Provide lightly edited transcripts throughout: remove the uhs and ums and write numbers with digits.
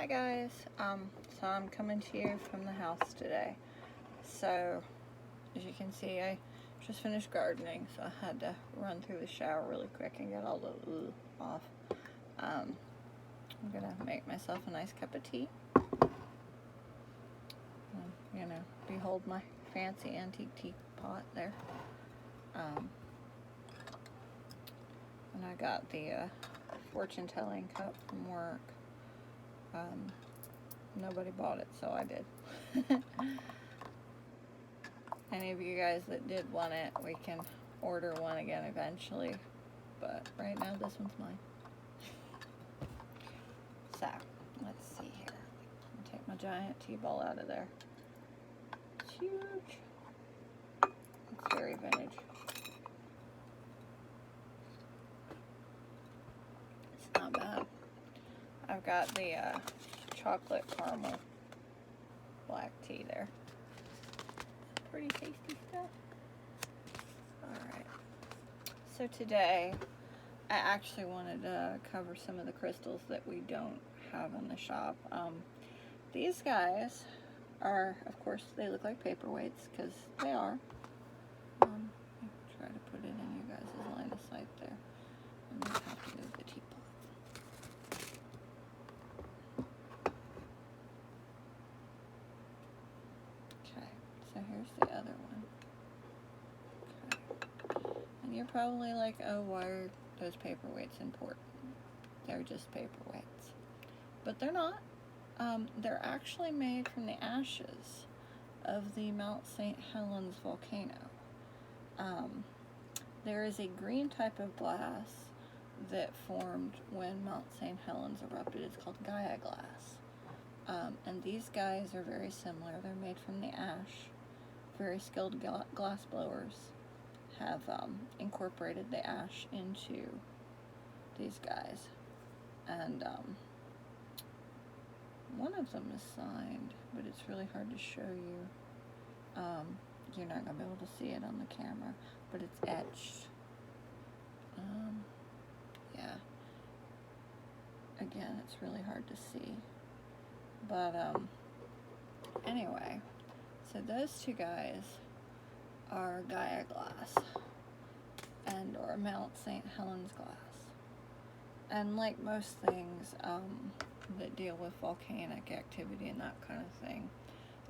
Hi guys, so I'm coming to you from the house today. So, as you can see, I just finished gardening, so I had to run through the shower really quick and get all the off. I'm gonna make myself a nice cup of tea. Behold my fancy antique teapot there. And I got the fortune-telling cup from work. Nobody bought it, so I did. Any of you guys that did want it, we can order one again eventually, but right now this one's mine. So, let's see here. I'll take my giant tea ball out of there. It's huge. It's very vintage. It's not bad. I've got the chocolate caramel black tea there. Pretty tasty stuff. Alright. So today, I actually wanted to cover some of the crystals that we don't have in the shop. These guys are, of course, they look like paperweights, because they are. Try to put it in you guys' line of sight there. And then have to move the teapot. So here's the other one. Okay. And you're probably like, oh, why are those paperweights important? They're just paperweights. But they're not. They're actually made from the ashes of the Mount St. Helens volcano. There is a green type of glass that formed when Mount St. Helens erupted. It's called Gaia glass. And these guys are very similar. They're made from the ash. Very skilled glass blowers have incorporated the ash into these guys. And one of them is signed, but it's really hard to show you. You're not going to be able to see it on the camera, but it's etched. Yeah. Again, it's really hard to see. But anyway, so those two guys are Gaia glass and or Mount St. Helens glass. And like most things that deal with volcanic activity and that kind of thing,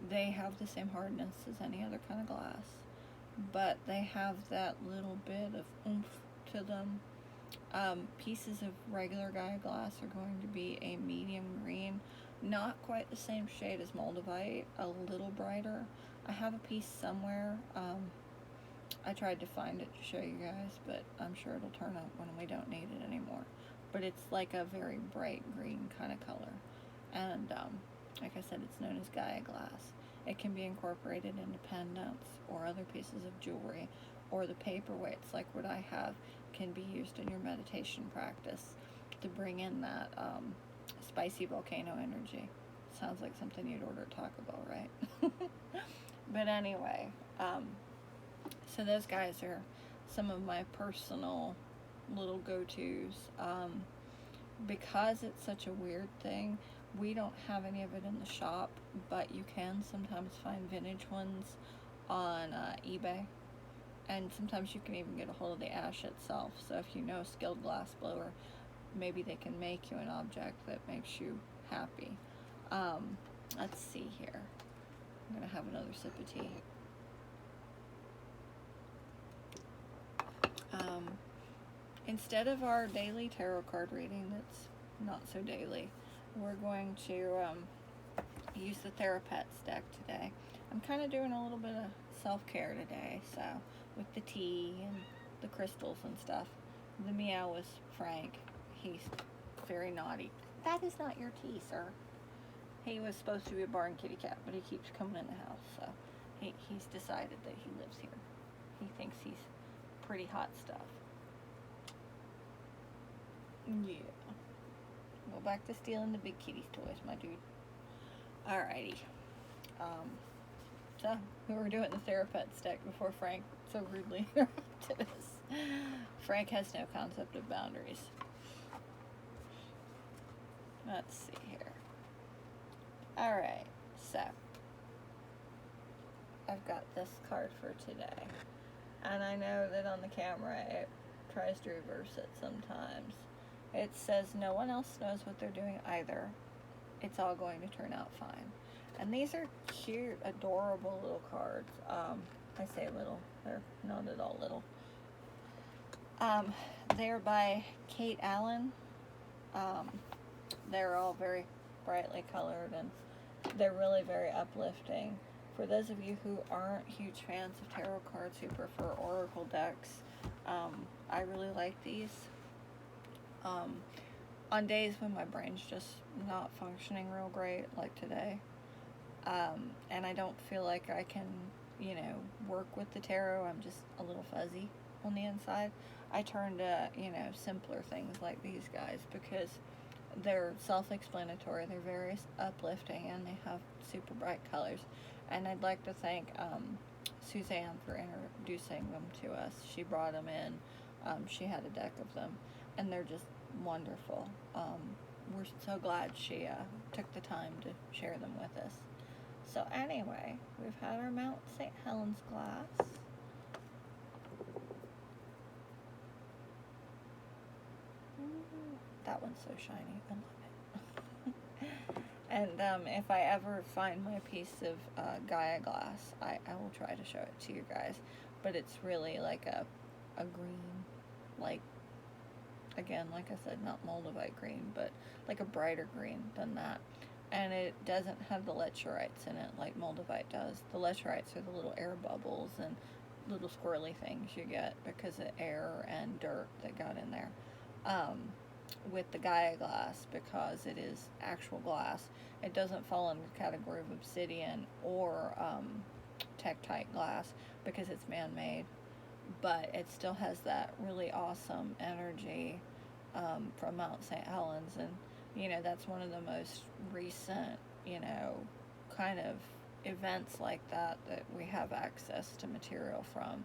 they have the same hardness as any other kind of glass, but they have that little bit of oomph to them. Pieces of regular Gaia glass are going to be a medium green, not quite the same shade as moldavite, a little brighter. I have a piece somewhere. I tried to find it to show you guys, but I'm sure it'll turn up when we don't need it anymore. But it's like a very bright green kind of color. And like I said, it's known as Gaia glass. It can be incorporated into pendants or other pieces of jewelry, or the paperweights like what I have can be used in your meditation practice to bring in that spicy volcano energy. Sounds like something you'd order at Taco Bell, right? But anyway, so those guys are some of my personal little go-tos. Because it's such a weird thing, we don't have any of it in the shop, but you can sometimes find vintage ones on eBay. And sometimes you can even get a hold of the ash itself. So if you know a skilled glass blower, maybe they can make you an object that makes you happy. Let's see here. I'm going to have another sip of tea. Instead of our daily tarot card reading that's not so daily, we're going to use the Therapets deck today. I'm kind of doing a little bit of self-care today, so with the tea and the crystals and stuff. The meow was Frank. He's very naughty. That is not your tea, sir. He was supposed to be a barn kitty cat, but he keeps coming in the house, so he's decided that he lives here. He thinks he's pretty hot stuff. Yeah. Go back to stealing the big kitty's toys, my dude. Alrighty. So, we were doing the Therapets deck before Frank so rudely interrupted us. Frank has no concept of boundaries. Let's see here. Alright, so I've got this card for today. And I know that on the camera it tries to reverse it sometimes. It says no one else knows what they're doing either. It's all going to turn out fine. And these are cute, adorable little cards. I say little, they're not at all little. They're by Kate Allen. They're all very brightly colored and they're really very uplifting. For those of you who aren't huge fans of tarot cards, who prefer oracle decks, I really like these. On days when my brain's just not functioning real great, like today, and I don't feel like I can, work with the tarot, I'm just a little fuzzy on the inside, I turn to, simpler things like these guys because they're self-explanatory, they're very uplifting, and they have super bright colors. And I'd like to thank Suzanne for introducing them to us. She brought them in. She had a deck of them, and they're just wonderful. We're so glad she took the time to share them with us. So anyway, we've had our Mount St. Helens glass. That one's so shiny. I love it. And if I ever find my piece of Gaia glass, I will try to show it to you guys. But it's really like a green, like, again, like I said, not moldavite green, but like a brighter green than that. And it doesn't have the electrolytes in it like moldavite does. The electrolytes are the little air bubbles and little squirrely things you get because of air and dirt that got in there. With the Gaia glass, because it is actual glass, it doesn't fall under the category of obsidian or tektite glass because it's man-made, but it still has that really awesome energy from Mount St. Helens, and that's one of the most recent kind of events like that we have access to material from.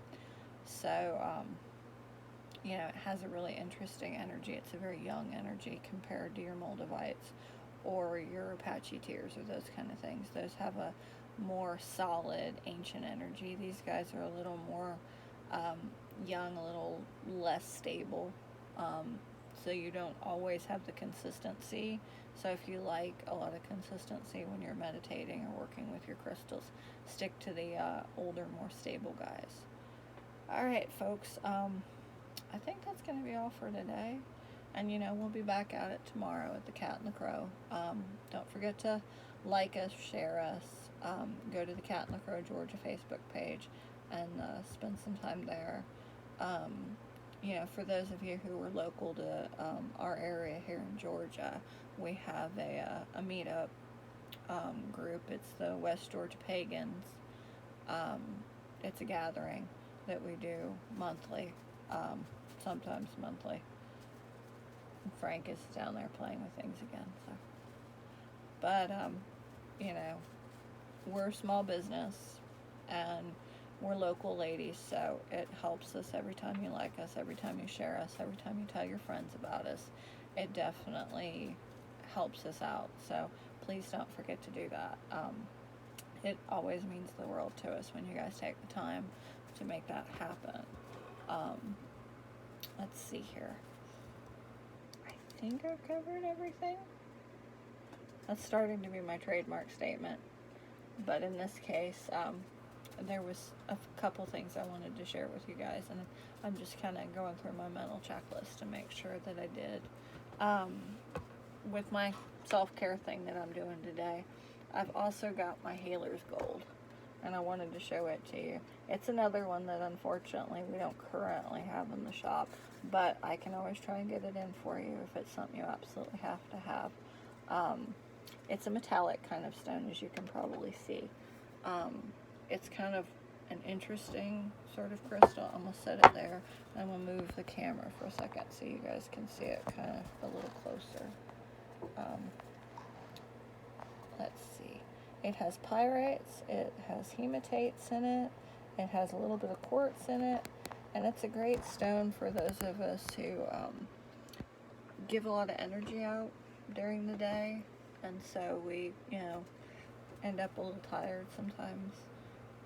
So it has a really interesting energy. It's a very young energy compared to your moldavites or your Apache tears or those kind of things. Those have a more solid, ancient energy. These guys are a little more young, a little less stable. So you don't always have the consistency. So if you like a lot of consistency when you're meditating or working with your crystals, stick to the older, more stable guys. All right, folks. I think that's going to be all for today. And, we'll be back at it tomorrow at the Cat and the Crow. Don't forget to like us, share us, go to the Cat and the Crow Georgia Facebook page and spend some time there. For those of you who are local to our area here in Georgia, we have a meetup group. It's the West Georgia Pagans. It's a gathering that we do monthly. Sometimes monthly. Frank is down there playing with things again. So, but we're a small business and we're local ladies, so it helps us every time you like us, every time you share us, every time you tell your friends about us. It definitely helps us out. So please don't forget to do that. It always means the world to us when you guys take the time to make that happen. Let's see here. I think I've covered everything. That's starting to be my trademark statement. But in this case, there was a couple things I wanted to share with you guys, and I'm just kind of going through my mental checklist to make sure that I did. With my self-care thing that I'm doing today, I've also got my Healer's Gold, and I wanted to show it to you. It's another one that unfortunately we don't currently have in the shop, but I can always try and get it in for you if it's something you absolutely have to have. It's a metallic kind of stone, as you can probably see. It's kind of an interesting sort of crystal. I'm going to set it there. I'm going to move the camera for a second so you guys can see it kind of a little closer. Let's see. It has pyrites, it has hematates in it, it has a little bit of quartz in it, and it's a great stone for those of us who give a lot of energy out during the day, and so we, end up a little tired sometimes.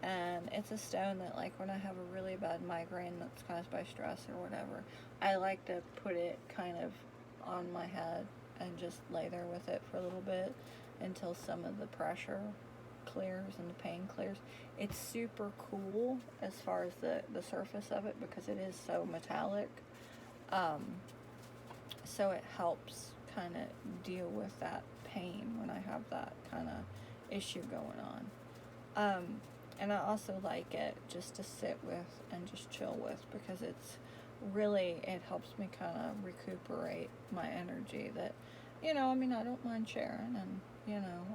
And it's a stone that, like, when I have a really bad migraine that's caused by stress or whatever, I like to put it kind of on my head and just lay there with it for a little bit until some of the pressure clears and the pain clears. It's super cool as far as the surface of it because it is so metallic. So it helps kind of deal with that pain when I have that kind of issue going on. And I also like it just to sit with and just chill with because it's really, it helps me kind of recuperate my energy that, I don't mind sharing and,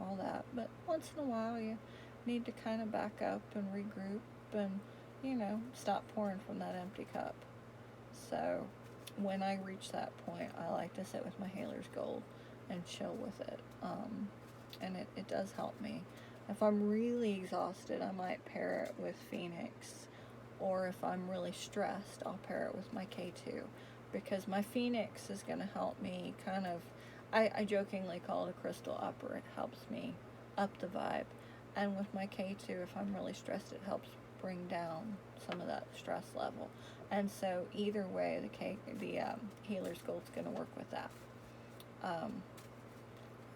all that. But once in a while you need to kind of back up and regroup and, stop pouring from that empty cup. So when I reach that point, I like to sit with my Healer's Gold and chill with it. And it does help me. If I'm really exhausted, I might pair it with Phoenix. Or if I'm really stressed, I'll pair it with my K2. Because my Phoenix is going to help me kind of, I jokingly call it a crystal upper. It helps me up the vibe. And with my K2, if I'm really stressed, it helps bring down some of that stress level. And so either way, the Healer's Gold's going to work with that.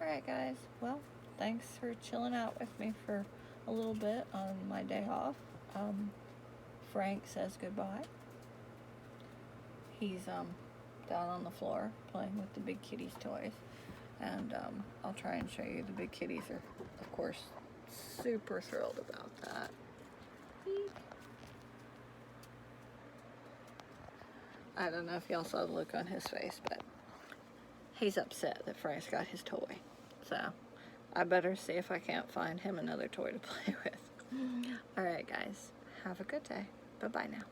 Alright guys, well, thanks for chilling out with me for a little bit on my day off. Frank says goodbye. He's down on the floor playing with the big kitty's toys. And I'll try and show you. The big kitties are, of course, super thrilled about that. I don't know if y'all saw the look on his face, but he's upset that Frank's got his toy. So I better see if I can't find him another toy to play with. Alright guys, have a good day. Bye-bye now.